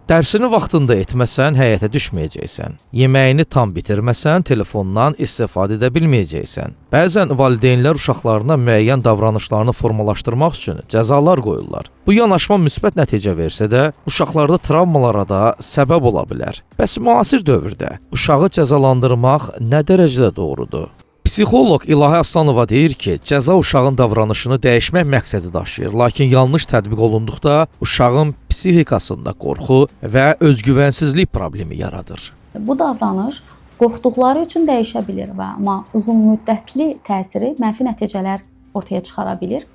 Dərsini vaxtında etməsən, həyətə düşməyəcəksən. Yeməyini tam bitirməsən, telefondan istifadə edə bilməyəcəksən. Bəzən valideynlər uşaqlarına müəyyən davranışlarını formalaşdırmaq üçün cəzalar qoyurlar. Bu yanaşma müsbət nəticə versə də, uşaqlarda travmalara da səbəb ola bilər. Bəs müasir dövrdə uşağı cəzalandırmaq nə dərəcədə doğrudur? Psixoloq İlahi Aslanova deyir ki, cəza uşağın davranışını dəyişmək məqsədi daşıyır, lakin yanlış tətbiq olunduqda uşağın psixikasında qorxu və özgüvənsizlik problemi yaradır. Bu davranış qorxduqları üçün dəyişə bilir və amma uzunmüddətli təsiri mənfi nəticələr ortaya çıxara bilir.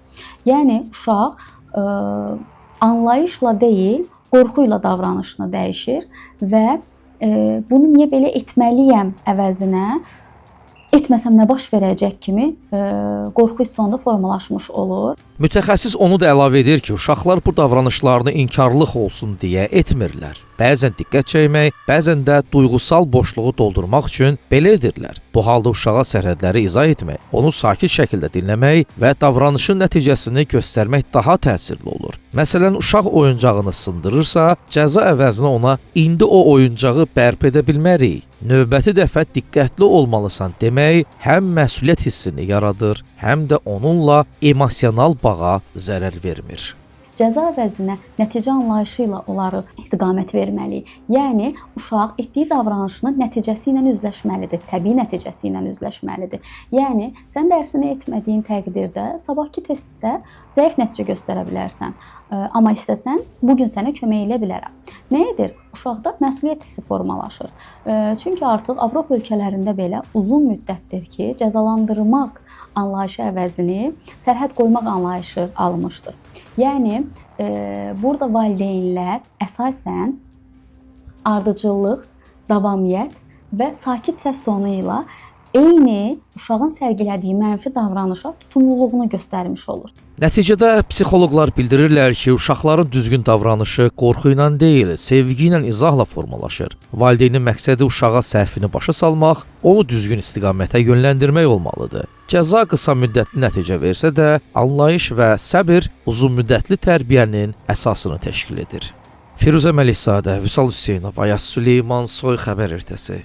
Yəni uşaq anlayışla deyil, qorxu ilə davranışını dəyişir və bunu niyə belə etməliyəm əvəzinə etməsəm nə baş verəcək kimi qorxu hissi onda formalaşmış olur. Mütəxəssis onu da əlavə edir ki, uşaqlar bu davranışlarını inkarlıq olsun deyə etmirlər. Bəzən diqqət çəkmək, bəzən də duyğusal boşluğu doldurmaq üçün belə edirlər. Bu halda uşağa sərhədləri izah etmək, onu sakit şəkildə dinləmək və davranışın nəticəsini göstərmək daha təsirli olur. Məsələn, uşaq oyuncağını sındırırsa, cəza əvəzinə ona indi o oyuncağı bərpa edə bilmərik, növbəti dəfə diqqətli olmalısan demək həm məsuliyyət hissini yaradır, həm də onunla emosional bağa zərər vermir. Cəza əvəzinə nəticə anlayışı ilə onları istiqamət verməliyik. Yəni, uşaq etdiyi davranışının nəticəsi ilə üzləşməlidir, təbii nəticəsi ilə üzləşməlidir. Yəni, sən dərsini etmədiyin təqdirdə sabahki testdə zəif nəticə göstərə bilərsən. Amma istəsən, bugün sənə kömək edə bilərəm. Nə edir? Uşaqda məsuliyyət hissi formalaşır. Çünki artıq Avropa ölkələrində belə uzun müddətdir ki, cəzalandırmaq anlayışı əvəzini sərhəd qoymaq anlayışı almışdır. Yəni, burada valideynlər əsasən ardıcıllıq, davamiyyət və sakit səs tonu ilə eyni uşağın sərgilədiyi mənfi davranışa tutumluluğunu göstərmiş olur. Nəticədə psixoloqlar bildirirlər ki, uşaqların düzgün davranışı qorxu ilə deyil, sevgi ilə izahla formalaşır. Valideynin məqsədi uşağa səhvini başa salmaq, onu düzgün istiqamətə yönləndirmək olmalıdır. Cəza qısa müddətli nəticə versə də, anlayış və səbir uzun müddətli tərbiyənin əsasını təşkil edir. Firuzə Məlikzadə, Vüsal Hüseynov, Ayaz Süleyman, Soy xəbər ertəsi.